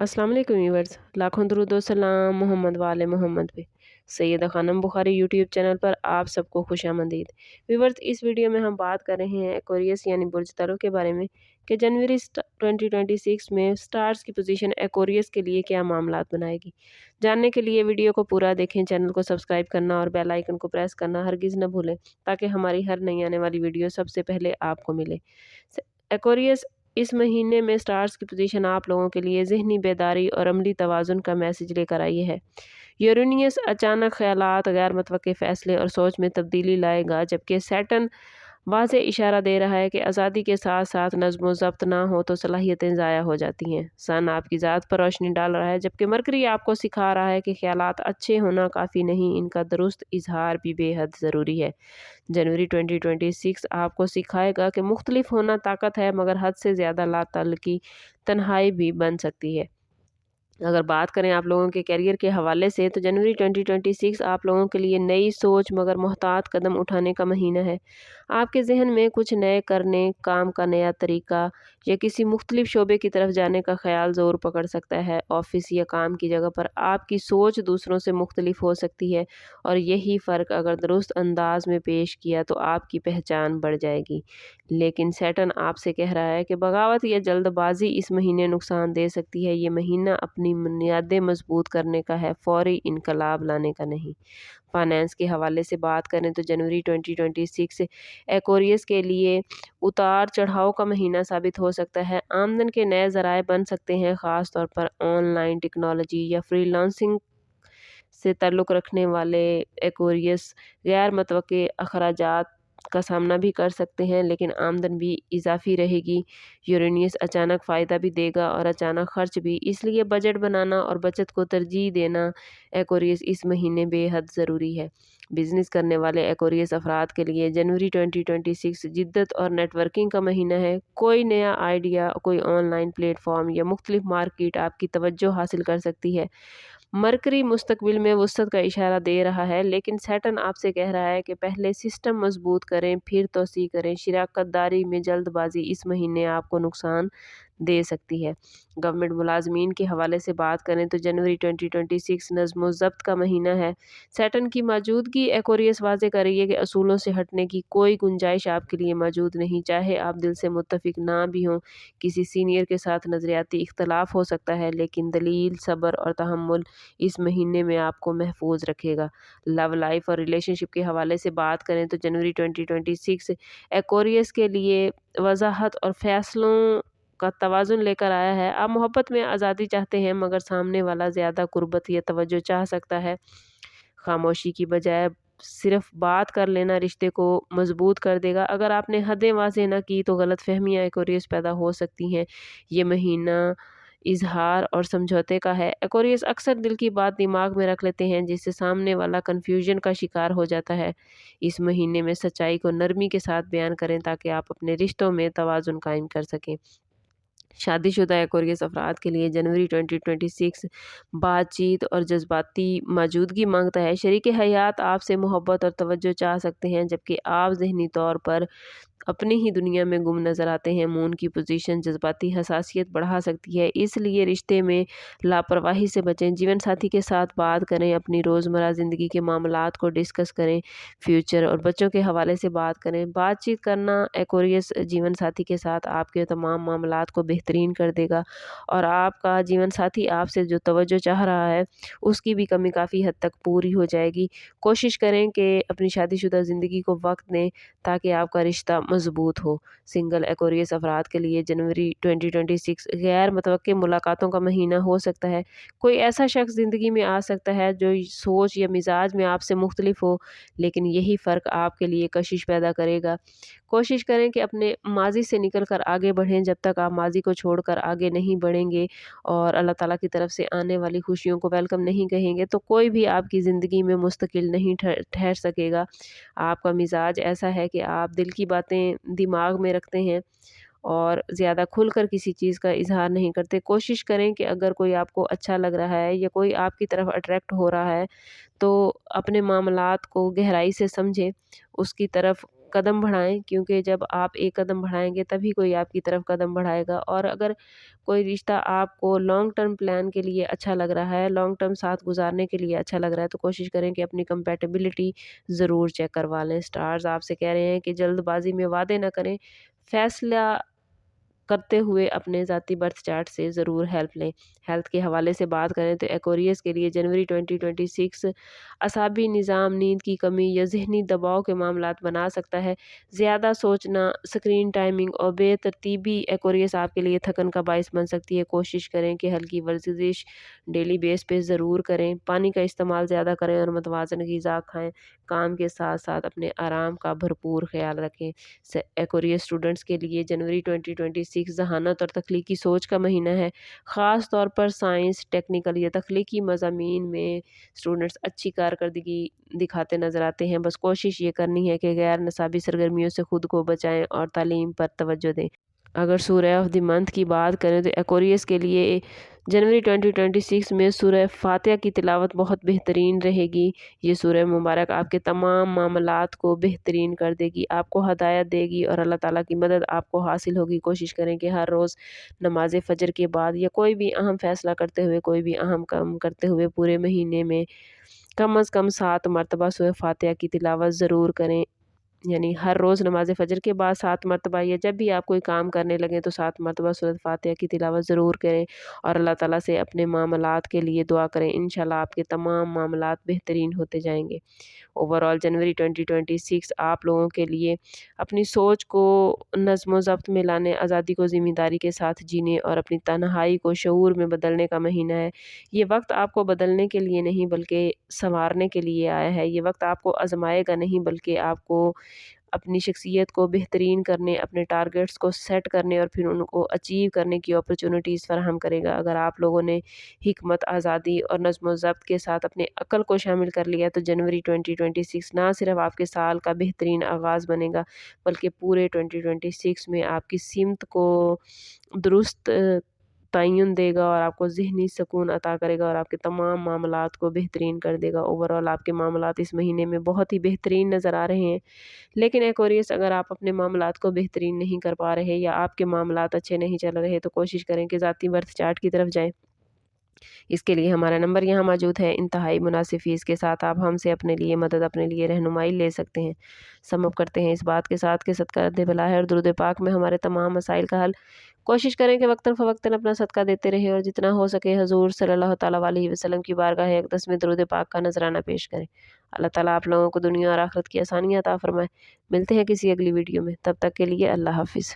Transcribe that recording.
अस्सलाम वालेकुम व्यूअर्स, लाखों दरूद व सलाम मोहम्मद वाले मोहम्मद पे। सैयदा खानम बुखारी यूट्यूब चैनल पर आप सबको खुशामदीद। व्यूअर्स, इस वीडियो में हम बात कर रहे हैं एक्वेरियस यानी बुर्ज तरो के बारे में कि जनवरी 2026 में स्टार्स की पोजीशन एक्वेरियस के लिए क्या मामलात बनाएगी। जानने के लिए वीडियो को पूरा देखें, चैनल को सब्सक्राइब करना और बेल आइकन को प्रेस करना हरगिज़ न भूलें ताकि हमारी हर नई आने वाली वीडियो सबसे पहले आपको मिले। एक्वेरियस इस महीने में स्टार्स की पोजीशन आप लोगों के लिए ज़हनी बेदारी और अमली तवाज़ुन का मैसेज लेकर आई है। यूरेनियस अचानक ख़यालात, गैर मुतवक्के फ़ैसले और सोच में तब्दीली लाएगा, जबकि सैटर्न वाज़े इशारा दे रहा है कि आज़ादी के साथ साथ नज़्म व ज़ब्त ना हो तो सलाहियतें ज़ाया हो जाती हैं। सन आपकी ज़ात पर रोशनी डाल रहा है, जबकि मरकरी आपको सिखा रहा है कि ख़यालात अच्छे होना काफ़ी नहीं, इनका दुरुस्त इज़हार भी बेहद ज़रूरी है। जनवरी 2026 आपको सिखाएगा कि मुख्तलिफ होना ताकत है, मगर हद से ज़्यादा लाताल्लुकी तन्हाई भी बन सकती है। अगर बात करें आप लोगों के करियर के हवाले से, तो जनवरी 2026 आप लोगों के लिए नई सोच मगर मोहतात कदम उठाने का महीना है। आपके जहन में कुछ नए करने, काम का नया तरीका या किसी मुख्तलिफ शोबे की तरफ जाने का ख्याल ज़ोर पकड़ सकता है। ऑफिस या काम की जगह पर आपकी सोच दूसरों से मुख्तलिफ हो सकती है और यही फ़र्क अगर दुरुस्त अंदाज में पेश किया तो आपकी पहचान बढ़ जाएगी। लेकिन सैटर्न आपसे कह रहा है कि बगावत या जल्दबाजी इस महीने नुकसान दे सकती है। ये महीना अपनी बुनियादें मजबूत करने का है, फौरी इनकलाब लाने का नहीं। फाइनेंस के हवाले से बात करें तो जनवरी 2026 एक्वेरियस के लिए उतार चढ़ाव का महीना साबित हो सकता है। आमदन के नए ज़राए बन सकते हैं, ख़ास तौर पर ऑनलाइन टेक्नोलॉजी या फ्रीलांसिंग से ताल्लुक़ रखने वाले एक्वेरियस गैर मुतवक्के अखराजात का सामना भी कर सकते हैं, लेकिन आमदन भी इजाफी रहेगी। यूरेनियस अचानक फ़ायदा भी देगा और अचानक खर्च भी, इसलिए बजट बनाना और बचत को तरजीह देना एक्वेरियस इस महीने बेहद ज़रूरी है। बिज़नेस करने वाले एक्वेरियस अफराद के लिए जनवरी 2026 जिद्दत और नेटवर्किंग का महीना है। कोई नया आइडिया, कोई ऑनलाइन प्लेटफॉर्म या मुख्तलिफ मार्केट आपकी तवज्जो हासिल कर सकती है। मरकरी मुस्तकबिल में वसअत का इशारा दे रहा है, लेकिन सैटर्न आपसे कह रहा है कि पहले सिस्टम मजबूत करें, फिर तोसी करें। शिराकत दारी में जल्दबाजी इस महीने आपको नुकसान दे सकती है। गवर्नमेंट मुलाजमीन के हवाले से बात करें तो जनवरी 2026 नज़्म व ज़ब्त का महीना है। सैटर्न की मौजूदगी एक्वेरियस वाज़े कर रही है कि असूलों से हटने की कोई गुंजाइश आपके लिए मौजूद नहीं। चाहे आप दिल से मुत्तफिक ना भी हों, किसी सीनियर के साथ नज़रियाती इख्तलाफ हो सकता है, लेकिन दलील, सब्र और तहम्मुल इस महीने में आपको महफूज रखेगा। लव लाइफ और रिलेशनशिप के हवाले से बात करें तो जनवरी 2026 एक्वेरियस के लिए वजाहत और फैसलों का तवाज़ुन लेकर आया है। आप मोहब्बत में आज़ादी चाहते हैं, मगर सामने वाला ज़्यादा कुर्बत या तवज्जो चाह सकता है। खामोशी की बजाय सिर्फ बात कर लेना रिश्ते को मजबूत कर देगा। अगर आपने हदें वाज़ेह ना की तो गलतफहमियाँ एक्वेरियस पैदा हो सकती हैं। ये महीना इज़हार और समझौते का है। एक्वेरियस अक्सर दिल की बात दिमाग में रख लेते हैं, जिससे सामने वाला कन्फ्यूजन का शिकार हो जाता है। इस महीने में सच्चाई को नरमी के साथ बयान करें ताकि आप अपने रिश्तों में तवाज़ुन कायम कर सकें। शादीशुदा एक्वेरियस अफराद के लिए जनवरी 2026 बातचीत और जज्बाती मौजूदगी मांगता है। शरीक हयात आपसे मोहब्बत और तवज्जो चाह सकते हैं, जबकि आप ज़हनी तौर पर अपनी ही दुनिया में गुम नज़र आते हैं। मून की पोजीशन जज्बाती हसासियत बढ़ा सकती है, इसलिए रिश्ते में लापरवाही से बचें। जीवन साथी के साथ बात करें, अपनी रोज़मर्रा ज़िंदगी के मामलात को डिस्कस करें। फ्यूचर और बच्चों के हवाले से बात करें। बातचीत करना एक्वेरियस जीवन साथी के साथ आपके तमाम मामलात को बेहतरीन कर देगा और आपका जीवन साथी आपसे जो तवज्जो चाह रहा है उसकी भी कमी काफ़ी हद तक पूरी हो जाएगी। कोशिश करें कि अपनी शादीशुदा ज़िंदगी को वक्त दें ताकि आपका रिश्ता मजबूत हो। सिंगल एक्वेरियस अफराद के लिए जनवरी 2026 गैर मुतवक्के मुलाकातों का महीना हो सकता है। कोई ऐसा शख्स ज़िंदगी में आ सकता है जो सोच या मिजाज में आपसे मुख्तलिफ हो, लेकिन यही फ़र्क आपके लिए कशिश पैदा करेगा। कोशिश करें कि अपने माज़ी से निकल कर आगे बढ़ें। जब तक आप माज़ी को छोड़कर आगे नहीं बढ़ेंगे और अल्लाह ताला की तरफ से आने वाली खुशियों को वेलकम नहीं कहेंगे, तो कोई भी आपकी ज़िंदगी में मुस्तकिल नहीं ठहर सकेगा। आपका मिजाज ऐसा है कि आप दिल की बातें दिमाग में रखते हैं और ज़्यादा खुलकर किसी चीज़ का इज़हार नहीं करते। कोशिश करें कि अगर कोई आपको अच्छा लग रहा है या कोई आपकी तरफ अट्रैक्ट हो रहा है, तो अपने मामलात को गहराई से समझें, उसकी तरफ قدم بڑھائیں، کیونکہ جب آپ ایک قدم بڑھائیں گے تبھی کوئی آپ کی طرف قدم بڑھائے گا۔ اور اگر کوئی رشتہ آپ کو لانگ ٹرم پلان کے لیے اچھا لگ رہا ہے، لانگ ٹرم ساتھ گزارنے کے لیے اچھا لگ رہا ہے، تو کوشش کریں کہ اپنی کمپیٹیبلٹی ضرور چیک کروا لیں۔ سٹارز آپ سے کہہ رہے ہیں کہ جلد بازی میں وعدے نہ کریں، فیصلہ کرتے ہوئے اپنے ذاتی برتھ چارٹ سے ضرور ہیلپ لیں۔ ہیلتھ کے حوالے سے بات کریں تو ایکویریس کے لیے جنوری 2026 اعصابی نظام، نیند کی کمی یا ذہنی دباؤ کے معاملات بنا سکتا ہے۔ زیادہ سوچنا، اسکرین ٹائمنگ اور بے ترتیبی ایکویریس آپ کے لیے تھکن کا باعث بن سکتی ہے۔ کوشش کریں کہ ہلکی ورزش ڈیلی بیس پہ ضرور کریں، پانی کا استعمال زیادہ کریں اور متوازن غذا کھائیں۔ کام کے ساتھ ساتھ اپنے آرام کا بھرپور خیال رکھیں۔ ایکویریس اسٹوڈنٹس کے لیے جنوری 2026 ذہانت اور تخلیقی سوچ کا مہینہ ہے۔ خاص طور پر سائنس، ٹیکنیکل یا تخلیقی مضامین میں اسٹوڈنٹس اچھی کارکردگی دکھاتے نظر آتے ہیں۔ بس کوشش یہ کرنی ہے کہ غیر نصابی سرگرمیوں سے خود کو بچائیں اور تعلیم پر توجہ دیں۔ اگر سورہ آف دی منتھ کی بات کریں تو ایکویریس کے لیے جنوری 2026 میں سورہ فاتحہ کی تلاوت بہت بہترین رہے گی۔ یہ سورہ مبارک آپ کے تمام معاملات کو بہترین کر دے گی، آپ کو ہدایت دے گی اور اللہ تعالیٰ کی مدد آپ کو حاصل ہوگی۔ کوشش کریں کہ ہر روز نماز فجر کے بعد یا کوئی بھی اہم فیصلہ کرتے ہوئے، کوئی بھی اہم کام کرتے ہوئے پورے مہینے میں کم از کم 7 مرتبہ سورہ فاتحہ کی تلاوت ضرور کریں۔ یعنی ہر روز نماز فجر کے بعد 7 مرتبہ، یا جب بھی آپ کوئی کام کرنے لگیں تو 7 مرتبہ سورۃ فاتحہ کی تلاوت ضرور کریں اور اللہ تعالیٰ سے اپنے معاملات کے لیے دعا کریں۔ انشاءاللہ آپ کے تمام معاملات بہترین ہوتے جائیں گے۔ اوورآل جنوری 2026 آپ لوگوں کے لیے اپنی سوچ کو نظم و ضبط میں لانے، آزادی کو ذمہ داری کے ساتھ جینے اور اپنی تنہائی کو شعور میں بدلنے کا مہینہ ہے۔ یہ وقت آپ کو بدلنے کے لیے نہیں بلکہ سنوارنے کے لیے آیا ہے۔ یہ وقت آپ کو آزمائے گا نہیں بلکہ آپ کو اپنی شخصیت کو بہترین کرنے، اپنے ٹارگیٹس کو سیٹ کرنے اور پھر ان کو اچیو کرنے کی اپرچونٹیز فراہم کرے گا۔ اگر آپ لوگوں نے حکمت، آزادی اور نظم و ضبط کے ساتھ اپنے عقل کو شامل کر لیا تو جنوری 2026 نہ صرف آپ کے سال کا بہترین آغاز بنے گا بلکہ پورے 2026 میں آپ کی سمت کو درست تعین دے گا اور آپ کو ذہنی سکون عطا کرے گا اور آپ کے تمام معاملات کو بہترین کر دے گا۔ اوورآل آپ کے معاملات اس مہینے میں بہت ہی بہترین نظر آ رہے ہیں۔ لیکن ایکویریس، اگر آپ اپنے معاملات کو بہترین نہیں کر پا رہے یا آپ کے معاملات اچھے نہیں چل رہے تو کوشش کریں کہ ذاتی برتھ چارٹ کی طرف جائیں۔ اس کے لیے ہمارا نمبر یہاں موجود ہے، انتہائی مناسب فیس کے ساتھ آپ ہم سے اپنے لیے مدد، اپنے لیے رہنمائی لے سکتے ہیں۔ سم اپ کرتے ہیں اس بات کے ساتھ کہ صدقہ رد بلا ہے اور درود پاک میں ہمارے تمام مسائل کا حل۔ کوشش کریں کہ وقتاً فوقتاً اپنا صدقہ دیتے رہیں اور جتنا ہو سکے حضور صلی اللہ تعالیٰ علیہ وسلم کی بارگاہ اقدس میں درود پاک کا نذرانہ پیش کریں۔ اللہ تعالیٰ آپ لوگوں کو دنیا اور آخرت کی آسانیاں عطا فرمائے۔ ملتے ہیں کسی اگلی ویڈیو میں، تب تک کے لیے اللہ حافظ۔